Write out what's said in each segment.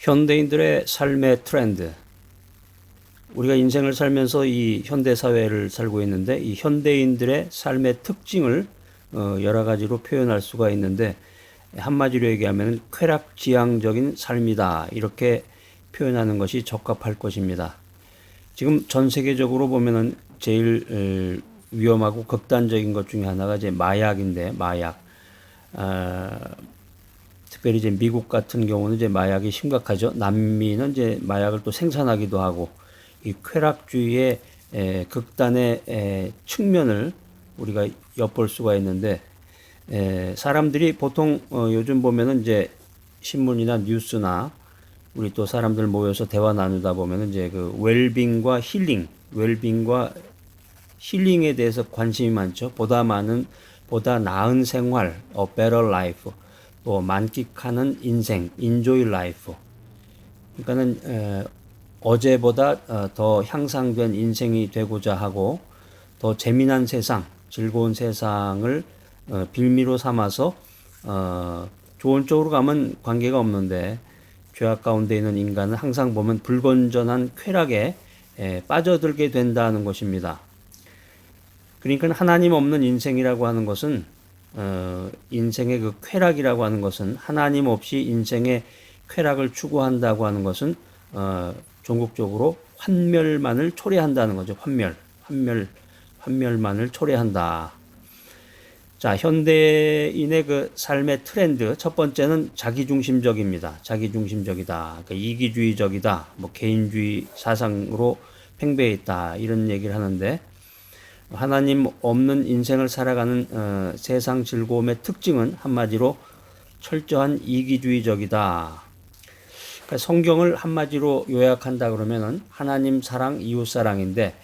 현대인들의 삶의 트렌드. 우리가 인생을 살면서 이 현대 사회를 살고 있는데 이 현대인들의 삶의 특징을 여러 가지로 표현할 수가 있는데 한마디로 얘기하면 쾌락지향적인 삶이다. 이렇게 표현하는 것이 적합할 것입니다. 지금 전 세계적으로 보면은 제일 위험하고 극단적인 것 중에 하나가 이제 마약인데 마약. 특별히 이제 미국 같은 경우는 이제 마약이 심각하죠. 남미는 이제 마약을 또 생산하기도 하고 이 쾌락주의의 극단의 측면을 우리가 엿볼 수가 있는데 사람들이 보통 요즘 보면은 이제 신문이나 뉴스나 우리 또 사람들 모여서 대화 나누다 보면은 이제 그 웰빙과 힐링, 웰빙과 힐링에 대해서 관심이 많죠. 보다 나은 생활, better life, 또 만끽하는 인생, enjoy life. 그러니까는 어제보다 더 향상된 인생이 되고자 하고 더 재미난 세상, 즐거운 세상을 빌미로 삼아서 좋은 쪽으로 가면 관계가 없는데 죄악 가운데 있는 인간은 항상 보면 불건전한 쾌락에 빠져들게 된다는 것입니다. 그러니까 하나님 없는 인생이라고 하는 것은 인생의 그 쾌락이라고 하는 것은 하나님 없이 인생의 쾌락을 추구한다고 하는 것은 종국적으로 환멸만을 초래한다는 거죠. 환멸만을 초래한다. 자, 현대인의 그 삶의 트렌드 첫 번째는 자기중심적입니다. 자기중심적이다. 그러니까 이기주의적이다. 뭐 개인주의 사상으로 팽배해 있다. 이런 얘기를 하는데 하나님 없는 인생을 살아가는 세상 즐거움의 특징은 한마디로 철저한 이기주의적이다. 그러니까 성경을 한마디로 요약한다 그러면은 하나님 사랑, 이웃 사랑인데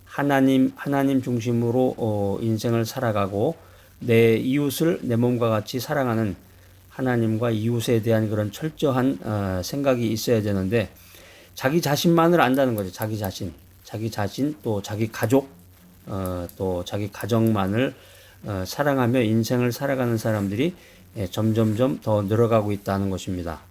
하나님 중심으로 인생을 살아가고 내 이웃을 내 몸과 같이 사랑하는 하나님과 이웃에 대한 그런 철저한 생각이 있어야 되는데 자기 자신만을 안다는 거죠. 자기 자신 또 자기 가족 또 자기 가정만을 사랑하며 인생을 살아가는 사람들이 점점점 더 늘어가고 있다는 것입니다.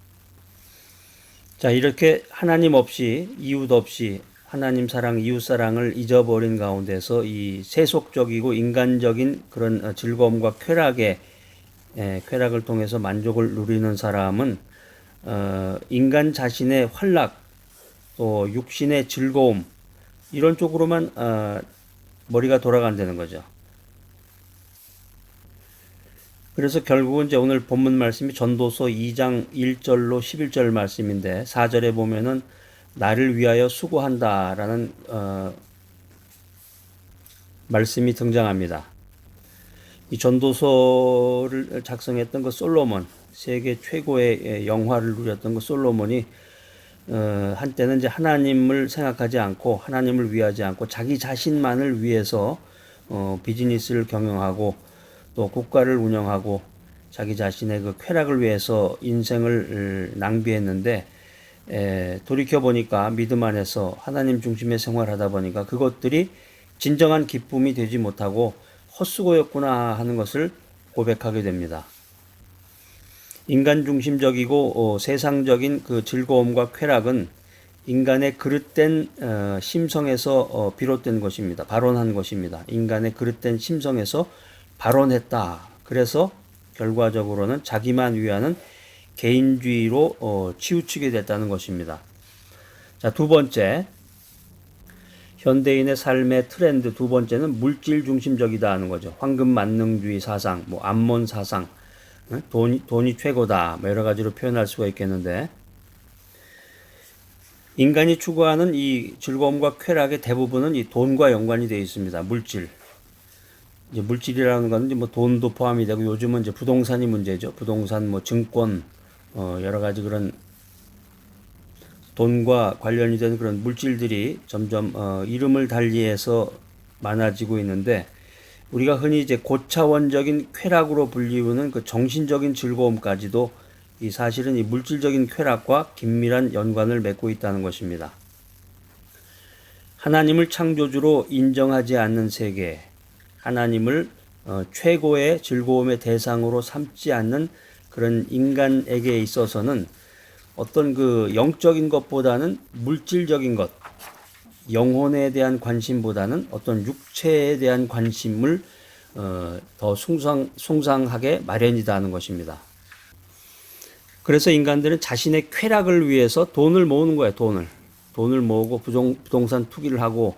자, 이렇게 하나님 없이 이웃 없이 하나님 사랑, 이웃 사랑을 잊어버린 가운데서 이 세속적이고 인간적인 그런 즐거움과 쾌락을 통해서 만족을 누리는 사람은 인간 자신의 활락 또 육신의 즐거움 이런 쪽으로만 머리가 돌아간다는 거죠. 그래서 결국은 이제 오늘 본문 말씀이 전도서 2장 1절로 11절 말씀인데 4절에 보면은 나를 위하여 수고한다라는 말씀이 등장합니다. 이 전도서를 작성했던 그 솔로몬, 세계 최고의 영화를 누렸던 그 솔로몬이 한때는 이제 하나님을 생각하지 않고 하나님을 위하지 않고 자기 자신만을 위해서 비즈니스를 경영하고 또 국가를 운영하고 자기 자신의 그 쾌락을 위해서 인생을 낭비했는데 돌이켜 보니까 믿음 안에서 하나님 중심의 생활하다 보니까 그것들이 진정한 기쁨이 되지 못하고 헛수고였구나 하는 것을 고백하게 됩니다. 인간 중심적이고 세상적인 그 즐거움과 쾌락은 인간의 그릇된 심성에서 비롯된 것입니다. 발원한 것입니다. 인간의 그릇된 심성에서 발원했다. 그래서 결과적으로는 자기만 위하는 개인주의로 치우치게 됐다는 것입니다. 자, 두 번째, 현대인의 삶의 트렌드 두 번째는 물질 중심적이다 하는 거죠. 황금 만능주의 사상, 뭐 암몬 사상, 돈이 최고다, 뭐 여러 가지로 표현할 수가 있겠는데 인간이 추구하는 이 즐거움과 쾌락의 대부분은 이 돈과 연관이 되어 있습니다. 이제 물질이라는 건 이제 뭐 돈도 포함이 되고 요즘은 이제 부동산이 문제죠. 부동산, 뭐 증권, 여러 가지 그런 돈과 관련이 되는 그런 물질들이 점점 이름을 달리해서 많아지고 있는데 우리가 흔히 이제 고차원적인 쾌락으로 불리우는 그 정신적인 즐거움까지도 이 사실은 이 물질적인 쾌락과 긴밀한 연관을 맺고 있다는 것입니다. 하나님을 창조주로 인정하지 않는 세계, 하나님을 최고의 즐거움의 대상으로 삼지 않는 그런 인간에게 있어서는 어떤 그 영적인 것보다는 물질적인 것, 영혼에 대한 관심보다는 어떤 육체에 대한 관심을 더 숭상하게 마련이다 하는 것입니다. 그래서 인간들은 자신의 쾌락을 위해서 돈을 모으는 거예요. 돈을 모으고 부동산 투기를 하고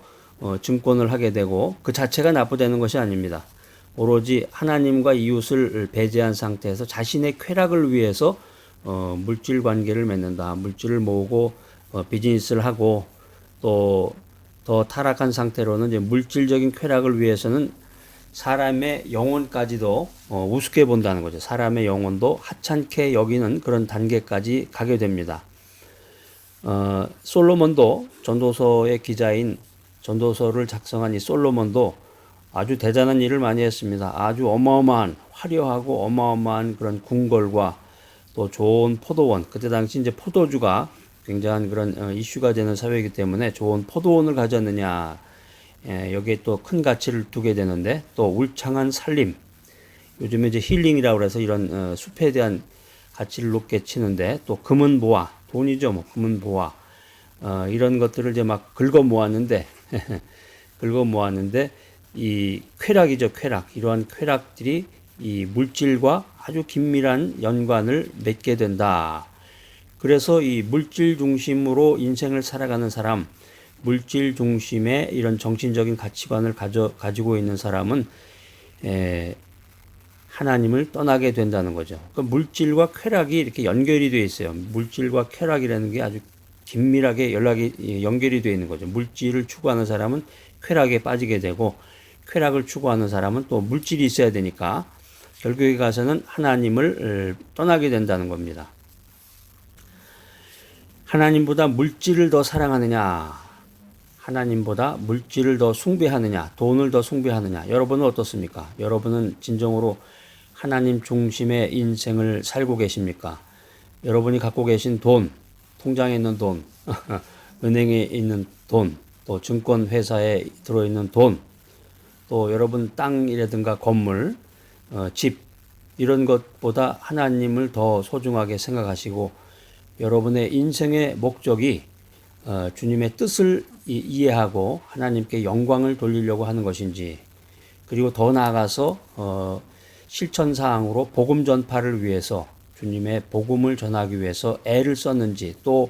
증권을 하게 되고, 그 자체가 나쁘다는 것이 아닙니다. 오로지 하나님과 이웃을 배제한 상태에서 자신의 쾌락을 위해서 물질 관계를 맺는다. 물질을 모으고 비즈니스를 하고, 또 더 타락한 상태로는 이제 물질적인 쾌락을 위해서는 사람의 영혼까지도 우습게 본다는 거죠. 사람의 영혼도 하찮게 여기는 그런 단계까지 가게 됩니다. 솔로몬도, 전도서의 기자인, 전도서를 작성한 이 솔로몬도 아주 대단한 일을 많이 했습니다. 아주 어마어마한, 화려하고 어마어마한 그런 궁궐과 또 좋은 포도원, 그때 당시 이제 포도주가 굉장한 그런 이슈가 되는 사회이기 때문에 좋은 포도원을 가졌느냐, 여기에 또 큰 가치를 두게 되는데, 또 울창한 산림, 요즘에 이제 힐링이라고 해서 이런 숲에 대한 가치를 높게 치는데, 또 금은 보화, 돈이죠, 뭐 금은 보화, 이런 것들을 이제 막 긁어 모았는데 이 쾌락이죠, 쾌락. 이러한 쾌락들이 이 물질과 아주 긴밀한 연관을 맺게 된다. 그래서 이 물질 중심으로 인생을 살아가는 사람, 물질 중심의 이런 정신적인 가치관을 가지고 있는 사람은 하나님을 떠나게 된다는 거죠. 그러니까 물질과 쾌락이 이렇게 연결이 되어 있어요. 물질과 쾌락이라는 게 아주 긴밀하게 연결이 되어 있는 거죠. 물질을 추구하는 사람은 쾌락에 빠지게 되고, 쾌락을 추구하는 사람은 또 물질이 있어야 되니까 결국에 가서는 하나님을 떠나게 된다는 겁니다. 하나님보다 물질을 더 사랑하느냐, 하나님보다 물질을 더 숭배하느냐, 돈을 더 숭배하느냐, 여러분은 어떻습니까? 여러분은 진정으로 하나님 중심의 인생을 살고 계십니까? 여러분이 갖고 계신 돈, 통장에 있는 돈, 은행에 있는 돈, 또 증권회사에 들어있는 돈, 또 여러분 땅이라든가 건물, 집, 이런 것보다 하나님을 더 소중하게 생각하시고, 여러분의 인생의 목적이 주님의 뜻을 이해하고 하나님께 영광을 돌리려고 하는 것인지, 그리고 더 나아가서 실천사항으로 복음 전파를 위해서, 주님의 복음을 전하기 위해서 애를 썼는지, 또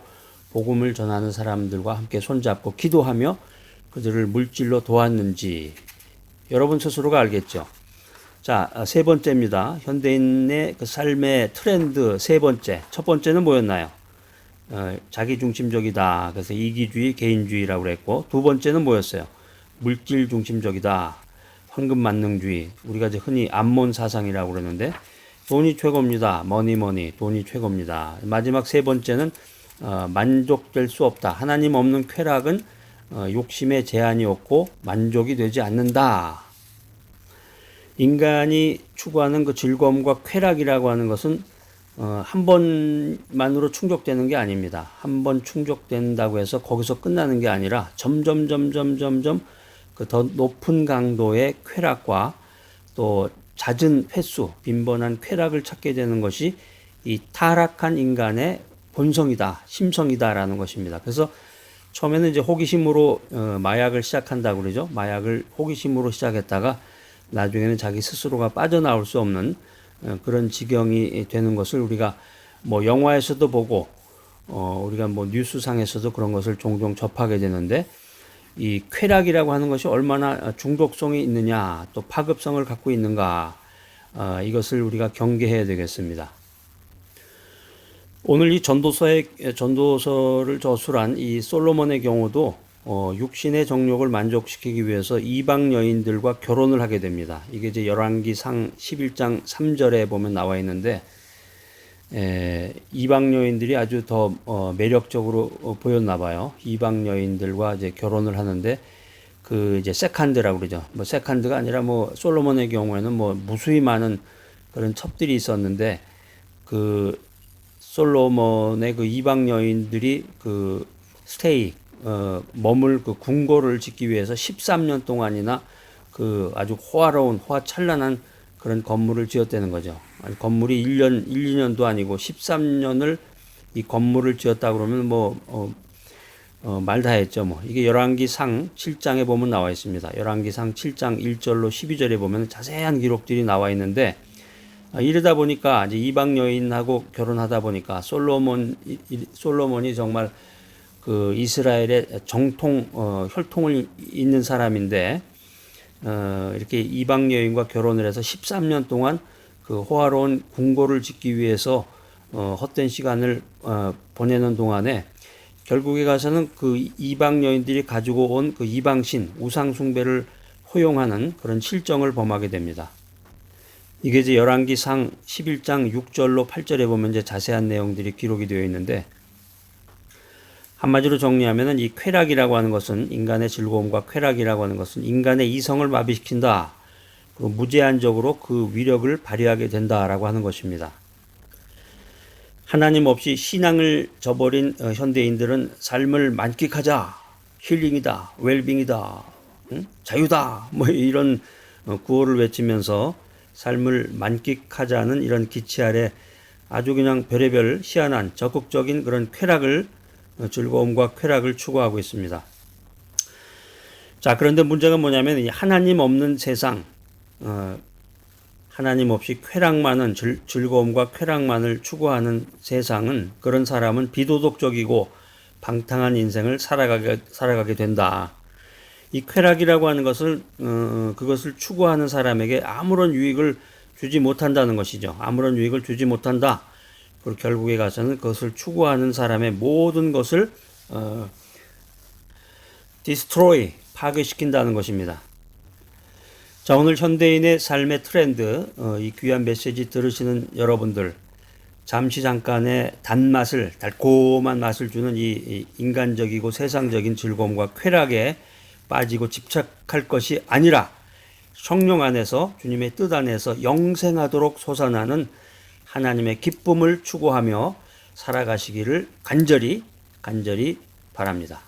복음을 전하는 사람들과 함께 손잡고 기도하며 그들을 물질로 도왔는지 여러분 스스로가 알겠죠. 자, 세 번째입니다. 현대인의 그 삶의 트렌드 세 번째. 첫 번째는 뭐였나요? 자기중심적이다. 그래서 이기주의, 개인주의라고 그랬고, 두 번째는 뭐였어요? 물질 중심적이다. 황금만능주의. 우리가 이제 흔히 암몬 사상이라고 그러는데, 돈이 최고입니다. 머니, 돈이 최고입니다. 마지막 세 번째는 만족될 수 없다. 하나님 없는 쾌락은 욕심의 제한이 없고 만족이 되지 않는다. 인간이 추구하는 그 즐거움과 쾌락이라고 하는 것은 한 번만으로 충족되는 게 아닙니다. 한 번 충족된다고 해서 거기서 끝나는 게 아니라 점점 그 더 높은 강도의 쾌락과 또 잦은 횟수, 빈번한 쾌락을 찾게 되는 것이 이 타락한 인간의 본성이다, 심성이다라는 것입니다. 그래서 처음에는 이제 호기심으로 마약을 시작한다고 그러죠. 마약을 호기심으로 시작했다가 나중에는 자기 스스로가 빠져나올 수 없는 그런 지경이 되는 것을 우리가 뭐 영화에서도 보고 우리가 뭐 뉴스상에서도 그런 것을 종종 접하게 되는데, 이 쾌락이라고 하는 것이 얼마나 중독성이 있느냐, 또 파급성을 갖고 있는가, 이것을 우리가 경계해야 되겠습니다. 오늘 이 전도서를 저술한 이 솔로몬의 경우도 육신의 정욕을 만족시키기 위해서 이방 여인들과 결혼을 하게 됩니다. 이게 이제 열왕기상 11장 3절에 보면 나와 있는데, 이방 여인들이 아주 더 매력적으로 보였나 봐요. 이방 여인들과 이제 결혼을 하는데, 그 이제 세칸드라고 그러죠. 뭐 세칸드가 아니라 뭐 솔로몬의 경우에는 뭐 무수히 많은 그런 첩들이 있었는데, 그 솔로몬의 그 이방 여인들이 그 머물 그 궁궐을 짓기 위해서 13년 동안이나 그 아주 호화찬란한 그런 건물을 지었다는 거죠. 아니, 건물이 1년, 1, 2년도 아니고 13년을 이 건물을 지었다 그러면 말 다 했죠. 이게 열왕기상 7장에 보면 나와 있습니다. 열왕기상 7장 1절로 12절에 보면 자세한 기록들이 나와 있는데, 이러다 보니까 이제 이방 여인하고 결혼하다 보니까 솔로몬이 정말 그 이스라엘의 정통 혈통을 잇는 사람인데, 이렇게 이방 여인과 결혼을 해서 13년 동안 그 호화로운 궁궐을 짓기 위해서 헛된 시간을 보내는 동안에 결국에 가서는 그 이방 여인들이 가지고 온 그 이방신 우상 숭배를 허용하는 그런 실정을 범하게 됩니다. 이게 이제 열왕기상 11장 6절로 8절에 보면 이제 자세한 내용들이 기록이 되어 있는데, 한마디로 정리하면은 이 쾌락이라고 하는 것은, 인간의 즐거움과 쾌락이라고 하는 것은 인간의 이성을 마비시킨다. 그리고 무제한적으로 그 위력을 발휘하게 된다라고 하는 것입니다. 하나님 없이 신앙을 저버린 현대인들은 삶을 만끽하자, 힐링이다, 웰빙이다, 자유다, 이런 구호를 외치면서 삶을 만끽하자는 이런 기치 아래 아주 그냥 별의별 희한한 적극적인 그런 즐거움과 쾌락을 추구하고 있습니다. 자, 그런데 문제가 뭐냐면 이 하나님 없는 세상, 하나님 없이 쾌락만은 즐거움과 쾌락만을 추구하는 세상은, 그런 사람은 비도덕적이고 방탕한 인생을 살아가게 된다. 이 쾌락이라고 하는 것을 그것을 추구하는 사람에게 아무런 유익을 주지 못한다는 것이죠. 아무런 유익을 주지 못한다. 그리고 결국에 가서는 그것을 추구하는 사람의 모든 것을 destroy, 파괴시킨다는 것입니다. 자, 오늘 현대인의 삶의 트렌드, 이 귀한 메시지 들으시는 여러분들, 잠깐의 달콤한 맛을 주는 이 인간적이고 세상적인 즐거움과 쾌락에 빠지고 집착할 것이 아니라 성령 안에서, 주님의 뜻 안에서 영생하도록 솟아나는 하나님의 기쁨을 추구하며 살아가시기를 간절히 바랍니다.